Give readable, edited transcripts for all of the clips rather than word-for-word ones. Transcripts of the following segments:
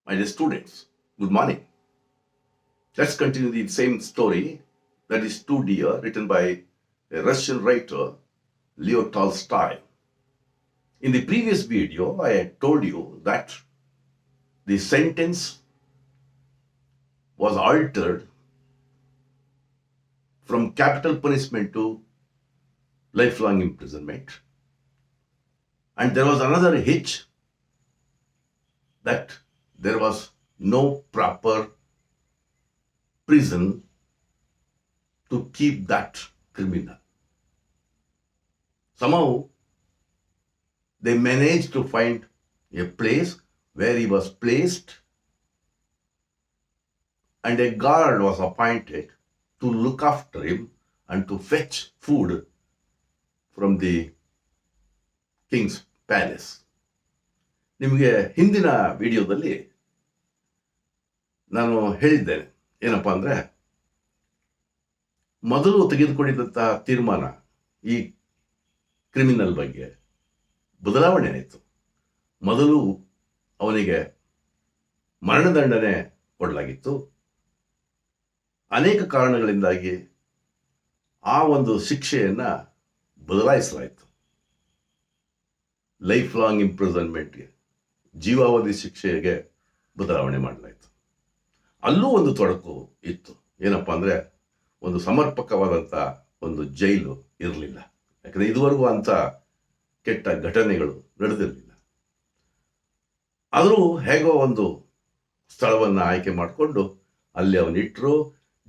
My dear students, good morning. Let's continue the same story, that is Too Dear, written by a Russian writer, Leo Tolstoy. In the previous video, I had told you that the sentence was altered from capital punishment to lifelong imprisonment. And there was another hitch, that there was no proper prison to keep that criminal. Somehow, they managed to find a place where he was placed, and a guard was appointed to look after him and to fetch food from the king's palace. ನಿಮಗೆ ಹಿಂದಿನ ವಿಡಿಯೋದಲ್ಲಿ ನಾನು ಹೇಳಿದ್ದೇನೆ ಏನಪ್ಪ ಅಂದರೆ, ಮೊದಲು ತೆಗೆದುಕೊಂಡಿದ್ದಂತಹ ತೀರ್ಮಾನ ಈ ಕ್ರಿಮಿನಲ್ ಬಗ್ಗೆ ಬದಲಾವಣೆ ಆಯಿತು. ಮೊದಲು ಅವನಿಗೆ ಮರಣದಂಡನೆ ಕೊಡಲಾಗಿತ್ತು. ಅನೇಕ ಕಾರಣಗಳಿಂದಾಗಿ ಆ ಒಂದು ಶಿಕ್ಷೆಯನ್ನು ಬದಲಾಯಿಸಲಾಯಿತು. ಲೈಫ್ ಲಾಂಗ್ ಇಂಪ್ರಿಸನ್ಮೆಂಟ್ಗೆ, ಜೀವಾವಧಿ ಶಿಕ್ಷೆಗೆ ಬದಲಾವಣೆ ಮಾಡಲಾಯಿತು. ಅಲ್ಲೂ ಒಂದು ತೊಡಕು ಇತ್ತು. ಏನಪ್ಪ ಅಂದರೆ, ಒಂದು ಸಮರ್ಪಕವಾದಂಥ ಒಂದು ಜೈಲು ಇರಲಿಲ್ಲ. ಯಾಕಂದರೆ ಇದುವರೆಗೂ ಅಂಥ ಕೆಟ್ಟ ಘಟನೆಗಳು ನಡೆದಿರಲಿಲ್ಲ. ಆದರೂ ಹೇಗೋ ಒಂದು ಸ್ಥಳವನ್ನು ಆಯ್ಕೆ ಮಾಡಿಕೊಂಡು ಅಲ್ಲಿ ಅವನಿಟ್ಟರು.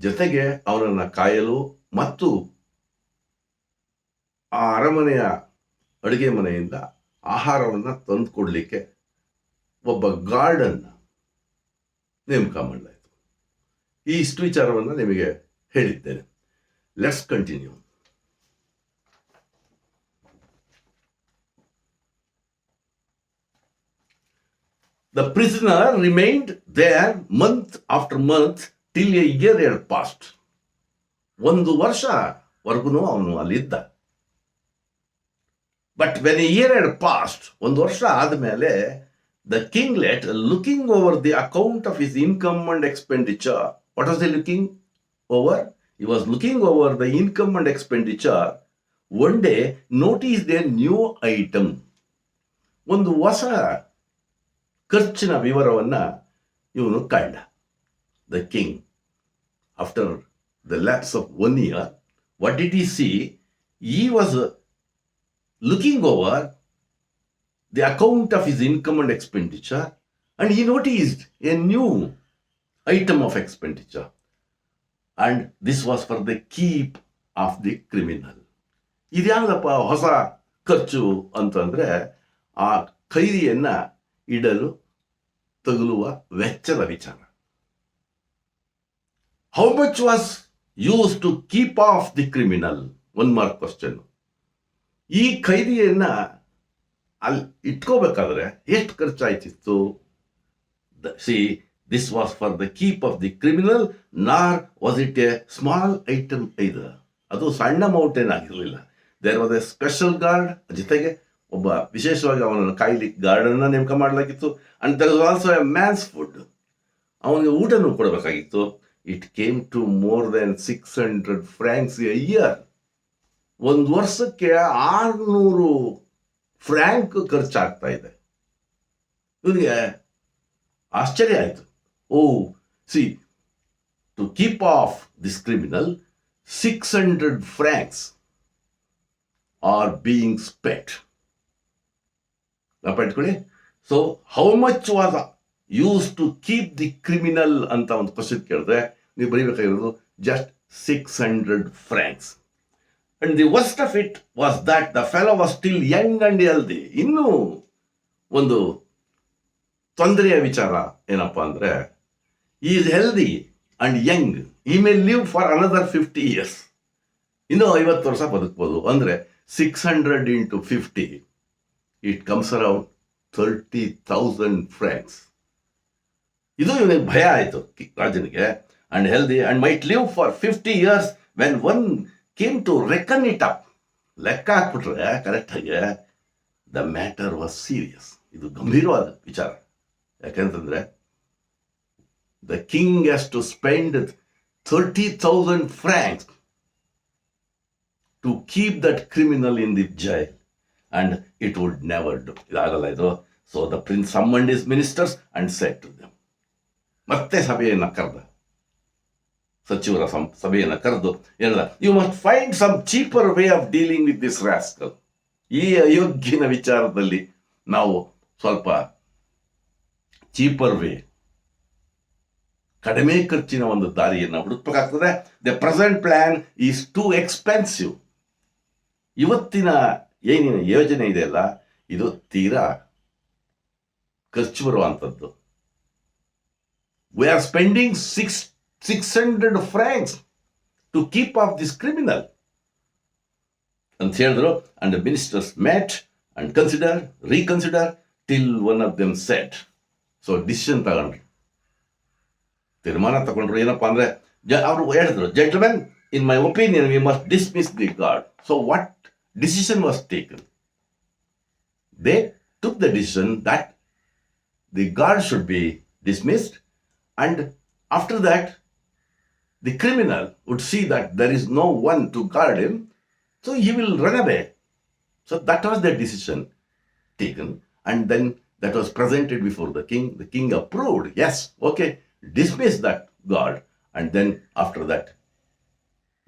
ಜೊತೆಗೆ ಅವನನ್ನು ಕಾಯಲು ಮತ್ತು ಆ ಅರಮನೆಯ ಅಡುಗೆ ಮನೆಯಿಂದ ಆಹಾರವನ್ನು ತಂದು ಕೊಡಲಿಕ್ಕೆ ಒಬ್ಬ ಗಾರ್ಡನ್ನು ನೇಮಕ ಮಾಡಲಾಯಿತು. ಇಷ್ಟು ವಿಚಾರವನ್ನು ನಿಮಗೆ ಹೇಳಿದ್ದೇನೆ. Let's continue. The prisoner remained there month after month till a year had passed. ಒಂದು ವರ್ಷವರೆಗೂ ಅವನು ಅಲ್ಲಿದ್ದ. But when A year had passed, ಒಂದು ವರ್ಷ ಆದಮೇಲೆ the kinglet, looking over the account of his income and expenditure. What was he looking over? He was looking over the income and expenditure. One day noticed a new item. ಒಂದು ಹೊಸ ಖರ್ಚಿನ ವಿವರವನ್ನು ಇವನು ಕಂಡ. The king, after the lapse of 1 year, what did he see? He was looking over the account of his income and expenditure, and he noticed a new item of expenditure, and this was for the keep of the criminal. ಇದ್ಯಾವುದಪ್ಪ ಹೊಸ ಖರ್ಚು ಅಂತಂದರೆ, ಆ ಖೈದಿಯನ್ನು ಇಡಲು ತಗುಲುವ ವೆಚ್ಚದ ವಿಚಾರ. How much was used to keep of the criminal? 1 mark question. ಈ ಖೈದಿಯನ್ನು ಅಲ್ಲಿ ಇಟ್ಕೋಬೇಕಾದ್ರೆ ಎಷ್ಟು ಖರ್ಚಾಯ್ತಿತ್ತು? See, this was for the keep of the criminal, nor was it a small item either. ಅದು ಸಣ್ಣ ಅಮೌಂಟ್ ಏನಾಗಿರಲಿಲ್ಲ. There was a special guard, ಜೊತೆಗೆ ಒಬ್ಬ ವಿಶೇಷವಾಗಿ ಅವನನ್ನು ಕಾಯ್ಲಿಕ್ಕೆ ಗಾರ್ಡನ್ನು ನೇಮಕ ಮಾಡಲಾಗಿತ್ತು. And there was also a man's food, ಅವನಿಗೆ ಊಟನೂ ಕೊಡಬೇಕಾಗಿತ್ತು. It came to more then 600 francs a year. ಒಂದು ವರ್ಷಕ್ಕೆ 600 ಫ್ರ್ಯಾಂಕ್ ಖರ್ಚಾಗ್ತಾ ಇದೆ. ಇವನಿಗೆ ಆಶ್ಚರ್ಯ ಆಯಿತು. Oh, see, to keep off this criminal 600 francs are being spent. ಇಟ್ಕೊಳ್ಳಿ. So how much was used to keep the criminal ಅಂತ ಒಂದು ಕ್ವಶನ್ ಕೇಳಿದ್ರೆ ನೀವು ಬರೀಬೇಕಾಗಿರೋದು just 600 francs. And the worst of it was that the fellow was still young and healthy. ಇನ್ನೂ ಒಂದು ತೊಂದರೆಯ ವಿಚಾರ ಏನಪ್ಪ ಅಂದರೆ, he is healthy and young. He may live for another 50 years. ಇನ್ನೂ 50 ವರ್ಷ ಬದುಕ್ಬೋದು. ಅಂದರೆ 600 into 50, it comes around 30,000 francs. ಇದು ಇವನಿಗೆ ಭಯ ಆಯಿತು ರಾಜನಿಗೆ. and healthy and might live for 50 years. When one came to reckon it up, ಲೆಕ್ಕ ಹಾಕ್ಬಿಟ್ರೆ ಕರೆಕ್ಟಾಗಿ, ದ ಮ್ಯಾಟರ್ ವಾಸ್ ಸೀರಿಯಸ್. ಇದು ಗಂಭೀರವಾದ ವಿಚಾರ. ಯಾಕೆಂತಂದರೆ the king has to spend 30,000 francs to keep that criminal in the jail, and it would never do. ಇದಾಗಲ್ಲ ಇದು. So the prince summoned his ministers and said to them, ಮತ್ತೆ ಸಭೆಯನ್ನು ಕರೆದ, ಸಚಿವರ ಸಭೆಯನ್ನು ಕರೆದು ಹೇಳಿದ, you must find some cheaper way of dealing with this rascal. ಈ ಅಯೋಗ್ಯನ ವಿಚಾರದಲ್ಲಿ ನಾವು ಸ್ವಲ್ಪ ಚೀಪರ್ ವೇ, ಕಡಿಮೆ ಖರ್ಚಿನ ಒಂದು ದಾರಿಯನ್ನು ಹುಡುಕಬೇಕಾಗ್ತದೆ. The present plan is too expensive. ಇವತ್ತಿನ ಏನಿನ ಯೋಜನೆ ಇದೆಯಲ್ಲ, ಇದು ತೀರಾ ಖರ್ಚು ಬರುವಂಥದ್ದು. We are spending 600 francs to keep off this criminal ಅಂತ ಹೇಳಿದ್ರು. And the ministers met and reconsider till one of them said. So decision ತಗೊಂಡ್ರು, ತೀರ್ಮಾನ ತಗೊಂಡ್ರು. ಏನಪ್ಪಾ ಅಂದ್ರೆ, ಅವರು ಹೇಳಿದ್ರು, gentlemen, in my opinion we must dismiss the guard. So what decision was taken? They took the decision that the guard should be dismissed, and after that the criminal would see that there is no one to guard him, so he will run away. So that was the decision taken, and then that was presented before the king. The king approved. Yes, okay, dismiss that guard, and then after that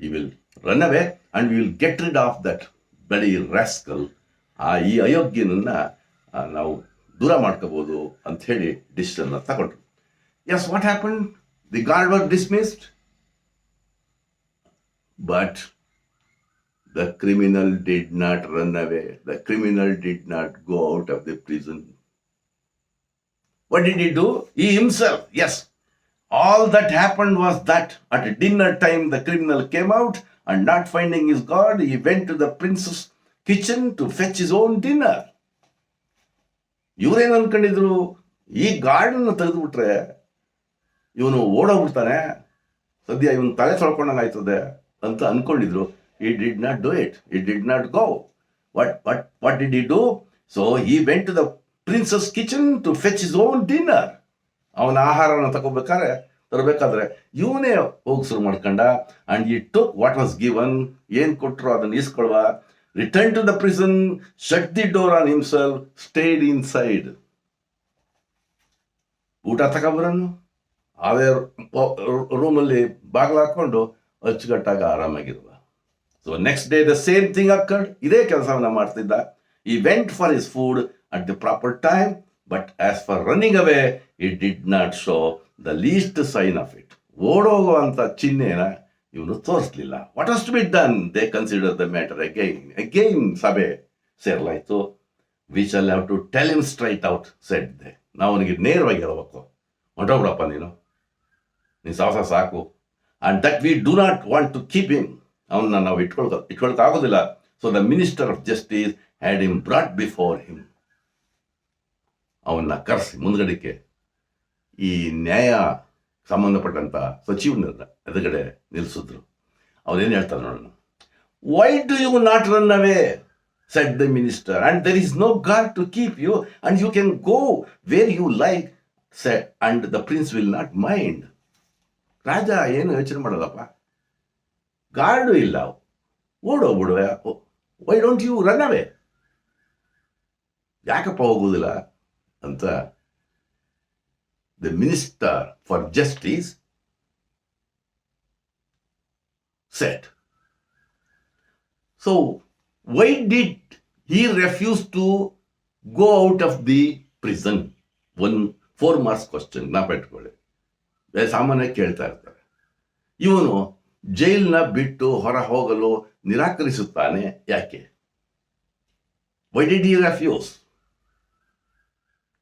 he will run away and we will get rid of that bloody rascal. ಈ ಅಯೋಗ್ಯನನ್ನ ನಾವು ದೂರ ಮಾಡ್ಕೋಬಹುದು ಅಂತ ಹೇಳಿ decision ತಗೊಂಡ್ರು. Yes, what happened? The guard was dismissed, but the criminal did not run away. The criminal did not go out of the prison. What did he do? He himself, yes. All that happened was that at dinner time the criminal came out, and not finding his guard, he went to the prince's kitchen to fetch his own dinner. ಇವರೇನು ಅನ್ಕೊಂಡಿದ್ರು, ಈ ಗಾರ್ಡನ್ನ ತೆಗೆದುಬಿಟ್ರೆ ಇವನು ಓಡೋಗ್ಬಿಡ್ತಾನೆ, ಸದ್ಯ ಇವನು ತಲೆ ತೊಳ್ಕೊಂಡಂಗೆ ಆಯ್ತದೆ ಅಂತ ಅನ್ಕೊಂಡಿದ್ರು. He did not do it. He did not go. What did he do? So he went to the prince's kitchen to fetch his own dinner. ಅವನ ಆಹಾರನ ತರಬೇಕಾದ್ರೆ ಇವನೇ ಹೋಗಿ ಶುರು ಮಾಡ್ಕೊಂಡ. And he took what was given. ಏನ್ ಕೊಟ್ಟರು ಅದನ್ನ ಇಸ್ಕೊಳ್ವ. Returned to the prison, shut the door on himself, stayed inside. ಊಟ ತಗೊಬರನು ಅದೇ ರೂಮಲ್ಲಿ ಬಾಗಿಲು ಹಾಕೊಂಡು ಅಚ್ಚುಕಟ್ಟಾಗ ಆರಾಮಾಗಿರುವ. So next day the same thing occurred. ಇದೇ ಕೆಲಸವನ್ನ ಮಾಡ್ತಿದ್ದ. He went for his food at the proper time, but as for running away, he did not show the least sign of it. ಓಡೋಗುವಂತ ಚಿಹ್ನೆನ ಇವನು ತೋರಿಸ್ಲಿಲ್ಲ. What was to be done? They consider the matter again ಸಭೆ ಸೇರ್ಲಾಯ್ತು. We shall have to tell him straight out, said they. ನಾವು ಅವನಿಗೆ ನೇರವಾಗಿ ಹೇಳ್ಬೇಕು, ಹೊಂಟೋಗ್ಬಿಡಪ್ಪ ನೀನು ಸಾಹಸ ಸಾಕು. And that we do not want to keep him. ಅವನ್ನ ನಾವು ಇಟ್ಕೊಳ್ತಾ ಆಗೋದಿಲ್ಲ. So the minister of justice had him brought before him. ಅವನ್ನ ಕರೆಸಿ ಮುಂದ್ಗಡೆಗೆ ಈ ನ್ಯಾಯ ಸಂಬಂಧಪಟ್ಟಂತ ಸಚಿವನ ಎದುರುಗಡೆ ನಿಲ್ಲಿಸಿದ್ರು. ಅವನೇನು ಹೇಳ್ತಾರೆ ನೋಡೋಣ. Why do you not run away, said the minister, and there is no guard to keep you, and you can go where you like, said, and the prince will not mind. ರಾಜ ಏನು ಯೋಚನೆ ಮಾಡೋದಪ್ಪ, guard ಇಲ್ಲ, ಓಡೋಗ್ಬಿಡುವೆ, why don't you run away, ಯಾಕಪ್ಪ ಹೋಗುವುದಿಲ್ಲ ಅಂತ the minister for justice said. So why did he refuse to go out of the prison? 4 marks question ನಾ ಪೆಟ್ಕೊಳ್ಳಿ. ಸಾಮಾನ್ಯ ಕೇಳ್ತಾ ಇರ್ತಾರೆ, ಇವನು ಜೈಲ್ನ ಬಿಟ್ಟು ಹೊರ ಹೋಗಲು ನಿರಾಕರಿಸುತ್ತಾನೆ ಯಾಕೆ? Why did he refuse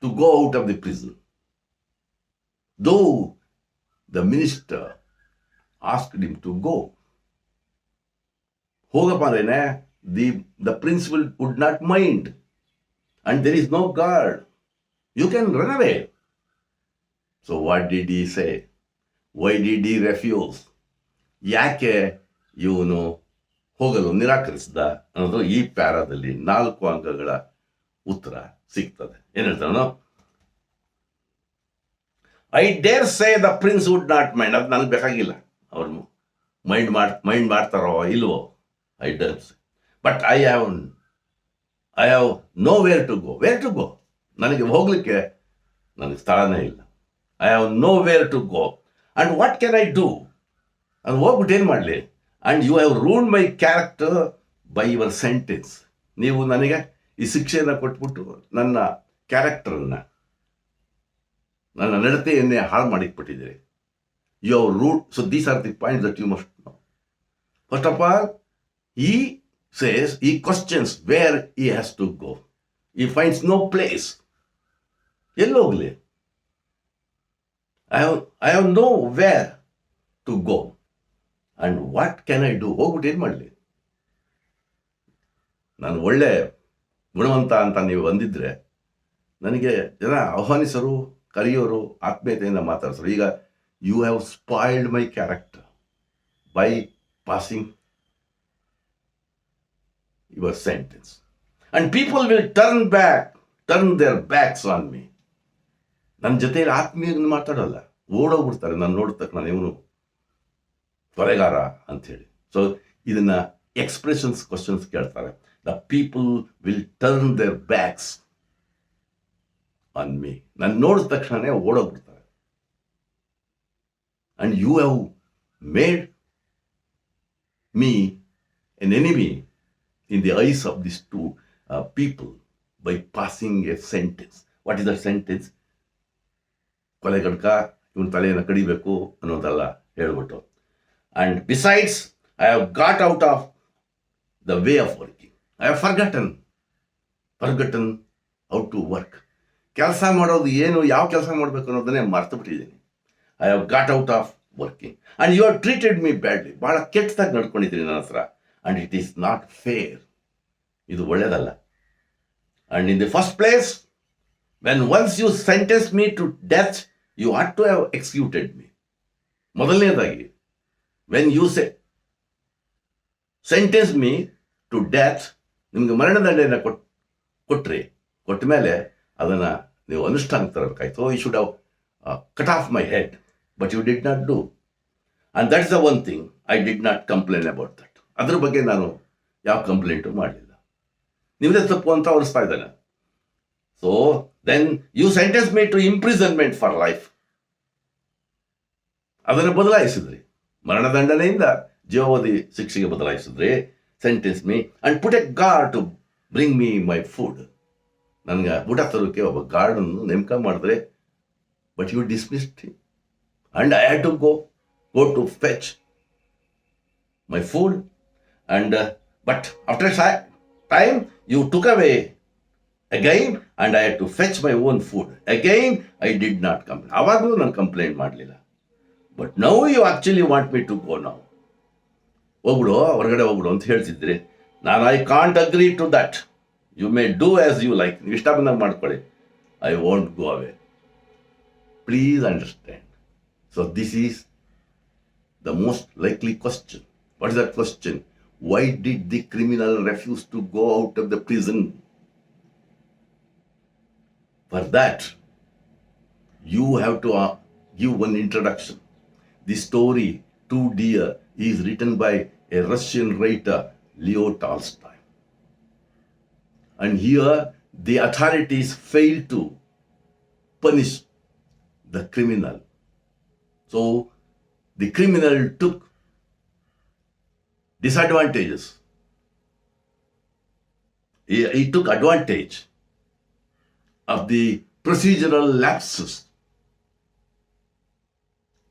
to go out of the prison? Though the minister asked him to go, ಹೋಗಪ್ಪ ಅಂದ್ರೇನೆ the prince would not mind, and there is no guard, you can run away. So what did he say? Why did he refuse? ಯಾಕೆ ಇವನು ಹೋಗಲು ನಿರಾಕರಿಸಿದ ಅನ್ನೋದು ಈ ಪ್ಯಾರಾದಲ್ಲಿ 4 ಅಂಕಗಳ ಉತ್ತರ ಸಿಗ್ತದೆ. ಏನ್ ಹೇಳ್ತಾನೋ, I dare say the prince would not mind. ಅದು ನನಗೆ ಬೇಕಾಗಿಲ್ಲ, ಅವ್ರು ಮೈಂಡ್ ಮಾಡ್ತಾರೋ ಇಲ್ವೋ, I dare say. But I have nowhere to go. ನನಗೆ ಹೋಗ್ಲಿಕ್ಕೆ ನನಗೆ ಸ್ಥಳನೇ ಇಲ್ಲ. I have nowhere to go and what can I do? ಅದು ಹೋಗ್ಬಿಟ್ಟು ಏನು ಮಾಡಲಿ? And you have ruled my character by your sentence. ನೀವು ನನಗೆ ಈ ಶಿಕ್ಷೆಯನ್ನು ಕೊಟ್ಬಿಟ್ಟು ನನ್ನ ಕ್ಯಾರೆಕ್ಟರನ್ನು, ನನ್ನ ನಡತೆಯನ್ನೇ ಹಾಳು ಮಾಡಿಕ್ಬಿಟ್ಟಿದ್ದೀರಿ. You have ruled. So these are the points that you must know. First of all, he says, he questions where he has to go. He finds no place. ಎಲ್ಲೋಗ್ಲಿ? I have no where to go. And what can I do? ಹೋಗ್ಬಿಟ್ಟು ಏನು ಮಾಡಲಿ? ನಾನು ಒಳ್ಳೆ ಗುಣವಂತ ಅಂತ ನೀವು ಬಂದಿದ್ರೆ ನನಗೆ ಜನ ಆಹ್ವಾನಿಸರು, ಕರೆಯೋರು, ಆತ್ಮೀಯತೆಯಿಂದ ಮಾತಾಡ್ಸರು. ಈಗ you have spoiled my character by passing your sentence. And people will turn their backs on me. ನನ್ನ ಜೊತೆಯಲ್ಲಿ ಆತ್ಮೀಯ ಮಾತಾಡೋಲ್ಲ, ಓಡೋಗ್ಬಿಡ್ತಾರೆ ನಾನು ನೋಡಿದ ತಕ್ಷಣ ಇವನು ಕೊಲೆಗಾರ ಅಂಥೇಳಿ. ಸೊ ಇದನ್ನ ಎಕ್ಸ್ಪ್ರೆಷನ್ಸ್ ಕ್ವಶನ್ಸ್ ಕೇಳ್ತಾರೆ. The people will turn their backs on me. ನಾನು ನೋಡಿದ ತಕ್ಷಣನೇ ಓಡೋಗ್ಬಿಡ್ತಾರೆ. And you have made me an enemy in the eyes of these two people by passing a sentence. What is that sentence? ಕೊಲೆಗಡ್ಕ, ಇವನ ತಲೆಯನ್ನು ಕಡಿಬೇಕು ಅನ್ನೋದೆಲ್ಲ ಹೇಳ್ಬಿಟ್ಟು. And besides, I have got out of the way of working. I have forgotten how to work. ಕೆಲಸ ಮಾಡೋದು ಏನು, ಯಾವ ಕೆಲಸ ಮಾಡಬೇಕು ಅನ್ನೋದನ್ನೇ ಮರ್ತು ಬಿಟ್ಟಿದ್ದೀನಿ. I have got out of working. And you have treated me badly. ಭಾಳ ಕೆಟ್ಟದಾಗಿ ನಡ್ಕೊಂಡಿದ್ದೀನಿ ನನ್ನ ಹತ್ರ. And it is not fair. ಇದು ಒಳ್ಳೆಯದಲ್ಲ. And in the first place, when once you sentenced me to death, you ought to have executed me. ಮೊದಲನೇದಾಗಿ, when you say sentence me to death, ನಿಮಗೆ ಮರಣದಂಡನೆಯನ್ನು ಕೊಟ್ಟ ಮೇಲೆ ಅದನ್ನು ನೀವು ಅನುಷ್ಠಾನಕ್ಕೆ ತರಬೇಕಾಯ್ತು. You should have cut off my head, but you did not do. And that's the one thing I did not complain about that. ಅದ್ರ ಬಗ್ಗೆ ನಾನು ಯಾವ ಕಂಪ್ಲೇಂಟು ಮಾಡಲಿಲ್ಲ. ನಿಮ್ಮದೇ ತಪ್ಪು ಅಂತ ಹೊರಿಸ್ತಾ ಇದ್ದಾನೆ. So then you sentence me to imprisonment for life. ಅದನ್ನು ಬದಲಾಯಿಸಿದ್ರಿ, ಮರಣದಂಡನೆಯಿಂದ ಜೀವಾವಧಿ ಶಿಕ್ಷೆಗೆ ಬದಲಾಯಿಸಿದ್ರಿ. Sentence me and put a guard to bring me my food. ನನಗೆ ಊಟ ತರೋಕ್ಕೆ ಒಬ್ಬ ಗಾರ್ಡನ್ನು ನೇಮಕ ಮಾಡಿದ್ರೆ, but you dismissed him and I had to go to fetch my food, and but after time you took away again and I had to fetch my own food again. I did not complain. avaglu nan complaint ಮಾಡಲಿಲ್ಲ. But now you actually want me to go now. ಹೋಗ್ಬಿಡು, ಹೊರಗಡೆ ಹೋಗ್ಬಿಡು ಅಂತ ಹೇಳ್ತಿದ್ರಿ. ನಾನು I can't agree to that. You may do as you like. ನೀವು ಇಷ್ಟ ಬಂದಾಗ ಮಾಡ್ಕೊಳ್ಳಿ. I won't go away. Please understand. So this is the most likely question. What is that question? Why did the criminal refuse to go out of the prison? For that, you have to give one introduction. The story, Too Dear, is written by a Russian writer, Leo Tolstoy. And here, the authorities failed to punish the criminal. So, the criminal took disadvantages. He took advantage of the procedural lapses.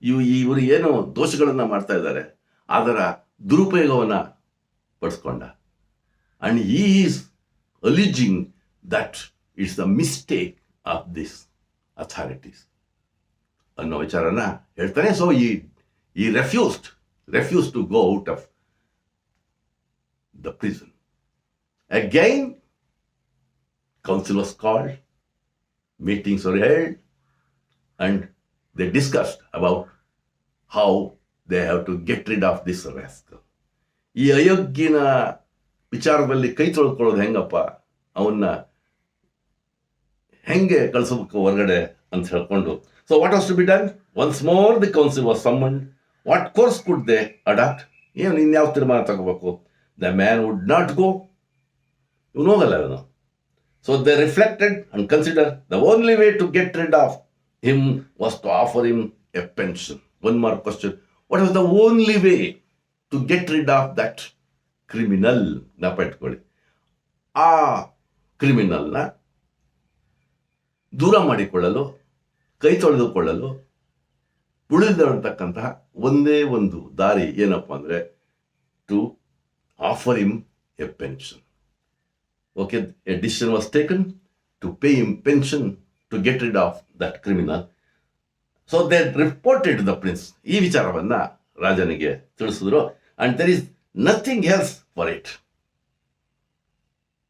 ಇವರು ಏನು ದೋಷಗಳನ್ನು ಮಾಡ್ತಾ ಇದ್ದಾರೆ, ಅದರ ದುರುಪಯೋಗವನ್ನು ಪಡಿಸ್ಕೊಂಡ. And he is alleging that it's the mistake of these authorities ಅನ್ನೋ ವಿಚಾರನ ಹೇಳ್ತಾನೆ. So he refused to go out of the prison. Again, council was called, meetings were held, and they discussed about how they have to get rid of this rascal. ಈ ಅಯೋಗ್ಯನ ವಿಚಾರದಲ್ಲಿ ಕೈ ತೊಳ್ಕೊಳ್ಳೋದು ಹೆಂಗಪ್ಪ, ಅವನ್ನ ಹೆಂಗೆ ಕಳಿಸಬೇಕು ಹೊರಗಡೆ ಅಂತ ಹೇಳ್ಕೊಂಡು So what was to be done? Once more the council was summoned. What course could they adopt? ಏನು ಇನ್ಯಾವ ತೀರ್ಮಾನ ತಗೋಬೇಕು? The man would not go. ಇವನು ಹೋಗಲ್ಲ ಇವನು. So they reflected and considered the only way to get rid of him was to offer him a pension. One more question. What was the only way to get rid of that criminal? ಜ್ಞಾಪ ಇಟ್ಕೊಳ್ಳಿ. ಆ ಕ್ರಿಮಿನಲ್ನ ದೂರ ಮಾಡಿಕೊಳ್ಳಲು, ಕೈ ತೊಳೆದುಕೊಳ್ಳಲು ಉಳಿದಿರತಕ್ಕಂತಹ ಒಂದೇ ಒಂದು ದಾರಿ ಏನಪ್ಪ ಅಂದರೆ to offer him a pension. Okay, a decision was taken to pay him pension to get rid of that criminal. So they reported to the prince. ಈ ವಿಚಾರವನ್ನ ರಾಜನಿಗೆ ತಿಳಿಸಿದ್ರು. And there is nothing else for it.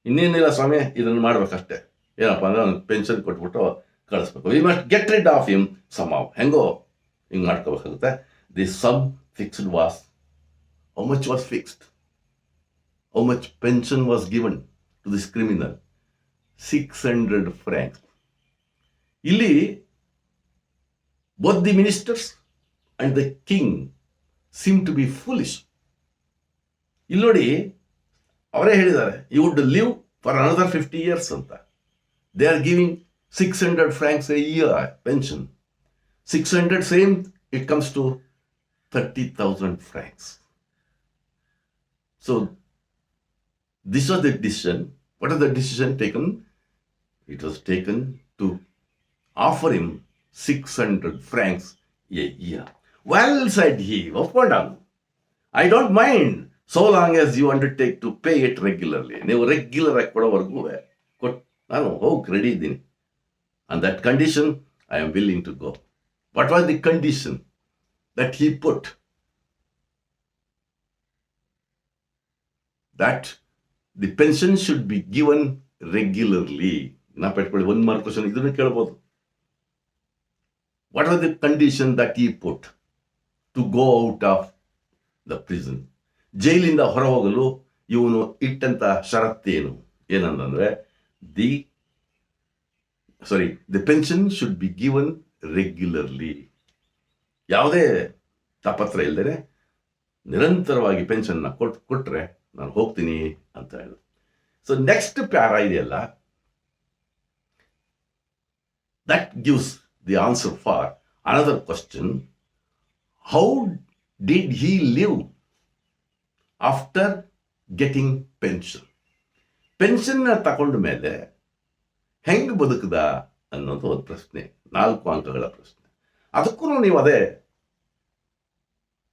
ಇನ್ನೇನಿಲ್ಲ ಸ್ವಾಮಿ, ಇದನ್ನು ಮಾಡ್ಬೇಕಷ್ಟೇ. ಏನಪ್ಪ ಅಂದ್ರೆ ಅವ್ನು pension ಕೊಟ್ಬಿಟ್ಟು ಕಳಿಸ್ಬೇಕು. We must get rid of him somehow. ಹೆಂಗೋ ಹಿಂಗೆ ಮಾಡ್ಕೋಬೇಕಾಗುತ್ತೆ. The sum fixed was, how much was fixed, how much pension was given to this criminal? 600 francs. ಇಲ್ಲಿ both the ministers and the king seem to be foolish. ಇಲ್ಲಿ ನೋಡಿ, ಅವರೇ ಹೇಳಿದ್ದಾರೆ you would live for another 50 years ಅಂತ. They are giving 600 francs a year pension. 600 same, it comes to 30,000 francs. So this was the decision. What was the decision taken? It was taken to offer him 600 francs a year. Well, said he, ಒಪ್ಕೊಂಡಾನು. I don't mind so long as you undertake to pay it regularly. ನೀವು regular ಆಗಿ ಕೊಡೋವರೆಗೂ ನಾನು ಹೋಗಿ ready ಇದ್ದೀನಿ. On that condition, I am willing to go. What was the condition that he put? That the pension should be given regularly. ಜ್ಞಾಪ ಇಟ್ಕೊಳ್ಳಿ, ಒಂದು mark question ಇದನ್ನು ಕೇಳ್ಬೋದು. What was the condition that he put to go out of the prison? ಜೈಲಿಂದ ಹೊರ ಹೋಗಲು ಇವನು ಇಟ್ಟಂತ ಷರತ್ತೇನು? ಏನಂದ್ರೆ the pension should be given regularly. ಯಾವುದೇ ತಾಪತ್ರ ಇಲ್ಲದೆ ನಿರಂತರವಾಗಿ ಪೆನ್ಷನ್ನ ಕೊಟ್ರೆ ನಾನು ಹೋಗ್ತೀನಿ ಅಂತ ಹೇಳಿದ್ರು. ಸೊ ನೆಕ್ಸ್ಟ್ ಪ್ಯಾರಾ ಇದೆಯಲ್ಲ, that gives the answer for another question. How did he live after getting pension? ಪೆನ್ಷನ್ನ ತಗೊಂಡ ಮೇಲೆ ಹೆಂಗೆ ಬದುಕದ ಅನ್ನೋದು ಒಂದು ಪ್ರಶ್ನೆ, 4 ಅಂಕಗಳ ಪ್ರಶ್ನೆ. ಅದಕ್ಕೂ ನೀವು ಅದೇ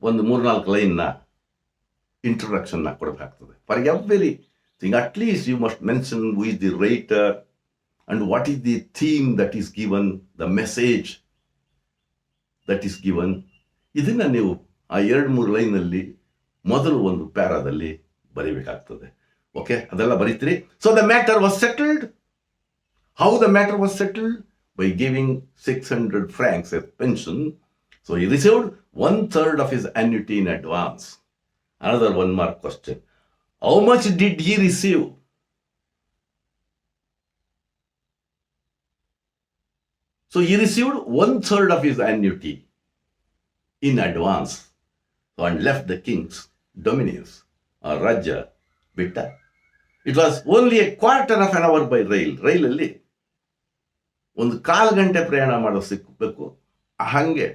ಒಂದು 3-4 ಲೈನ್ನ ಇಂಟ್ರೊಡಕ್ಷನ್ ಕೊಡಬೇಕಾಗ್ತದೆ. For everything at least you must mention who is the writer and what is the theme that is given, the message that is given. ಇದನ್ನು ನೀವು ಆ 2-3 ಲೈನಲ್ಲಿ ಮೊದಲು ಒಂದು ಪ್ಯಾರಾದಲ್ಲಿ ಬರೀಬೇಕಾಗ್ತದೆ. ಓಕೆ, ಅದೆಲ್ಲ ಬರೀತೀರಿ. So the matter was settled. How the matter was settled? by giving 600 francs as pension. So he received 1/3 of his annuity in advance. Another 1 mark question. How much did he receive? So he received 1/3 of his annuity in advance, and left the king's dominions, or Raja Bitta. It was only a quarter of an hour by rail. ರೈಲಲ್ಲಿ 1/4 ಗಂಟೆ ಪ್ರಯಾಣ ಮಾಡೋ ಸಿಕ್ಕಬೇಕು. ಹಾಗೆ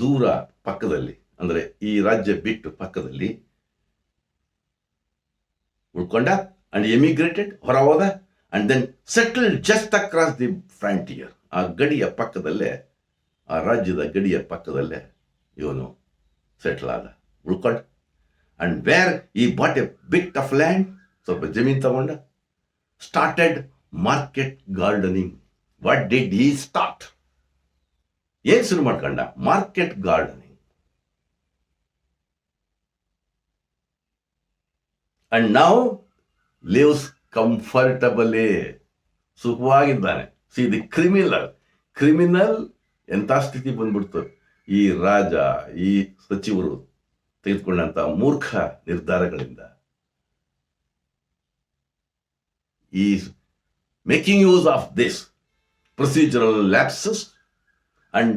ದೂರ ಪಕ್ಕದಲ್ಲಿ, ಅಂದರೆ ಈ ರಾಜ್ಯ ಬಿಟ್ಟು ಪಕ್ಕದಲ್ಲಿ ಉಳ್ಕೊಂಡ. ಅಂಡ್ ಎಮಿಗ್ರೇಟೆಡ್, ಹೊರ ಹೋದ. And then settled just across the frontier. ಆ ಗಡಿಯ ಪಕ್ಕದಲ್ಲೇ, ಆ ರಾಜ್ಯದ ಗಡಿಯ ಪಕ್ಕದಲ್ಲೇ ಇವನು ಸೆಟಲ್ ಆದ, ಉಳ್ಕೊಂಡ. And where he bought a bit of land, ಸ್ವಲ್ಪ ಜಮೀನು ತಗೊಂಡ. Started market gardening. What did he start? ಏನ್ ಶುರು ಮಾಡ್ಕೊಂಡ? Market gardening. And now lives comfortably. ಸುಖವಾಗಿದ್ದಾನೆ. ಸಿ ದಿ ಕ್ರಿಮಿನಲ್ ಎಂಥ ಸ್ಥಿತಿ ಬಂದ್ಬಿಡ್ತು. ಈ ರಾಜ, ಈ ಸಚಿವರು ತೆಗೆದುಕೊಂಡಂತ ಮೂರ್ಖ ನಿರ್ಧಾರಗಳಿಂದ. ಈ making use of this procedural lapses And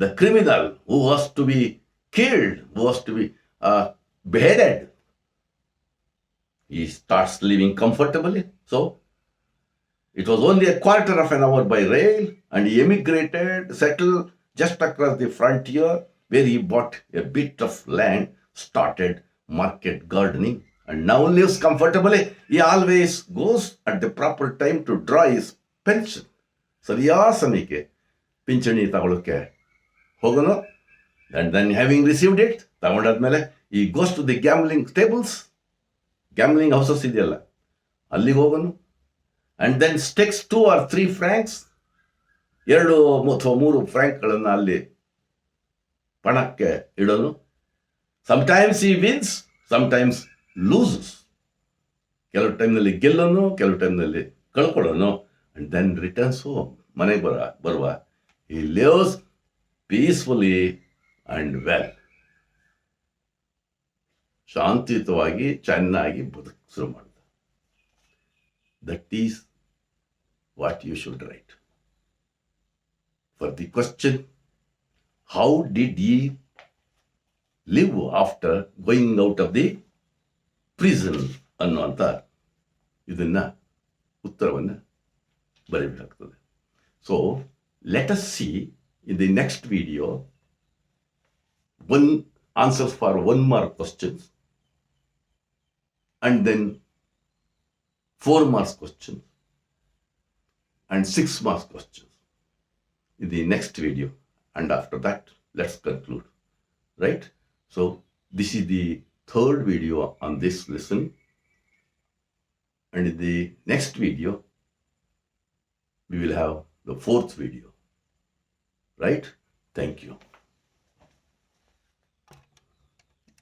the criminal who was to be killed, who was to be beheaded, he starts living comfortably. So it was only a quarter of an hour by rail, and he emigrated, settled just across the frontier, where he bought a bit of land, started market gardening, and now lives comfortably. He always goes at the proper time to draw his pension. ಸರಿಯಾದ ಸಮಯಕ್ಕೆ ಪಿಂಚಣಿ ತಗೊಳ್ಳೋಕ್ಕೆ ಹೋಗೋನು. And then having received it, ತಗೊಂಡಾದ್ಮೇಲೆ he goes to the gambling tables, gambling houses ಇದೆಯಲ್ಲ, ಅಲ್ಲಿಗೆ ಹೋಗೋನು. And then sticks 2 or 3 francs, 2 ಅಥವಾ 3 ಫ್ರಾಂಕ್ಗಳನ್ನು ಅಲ್ಲಿ ಪಣಕ್ಕೆ ಇಡೋನು. Sometimes he wins, sometimes loses. ಕೆಲವು ಟೈಮ್ನಲ್ಲಿ ಗೆಲ್ಲೋನು, ಕೆಲವು ಟೈಮ್ನಲ್ಲಿ ಕಳ್ಕೊಳ್ಳೋನು. And then returns home. ಮನೆಗೆ ಬರುವ he lives peacefully and well. ಶಾಂತಿಯುತವಾಗಿ ಚೆನ್ನಾಗಿ ಬದುಕು ಶುರು ಮಾಡಿದ. That is what you should write. For the question, how did he live after going out of the prison ಅನ್ನುವಂಥ ಇದನ್ನ ಉತ್ತರವನ್ನು ಬರೀಬೇಕಾಗ್ತದೆ. So let us see in the next video answers for 1 mark questions, and then 4 marks questions, and 6 marks questions in the next video. And after that, let's conclude. Right? So this is the 3rd video on this lesson. And in the next video, we will have the 4th video. Right? Thank you.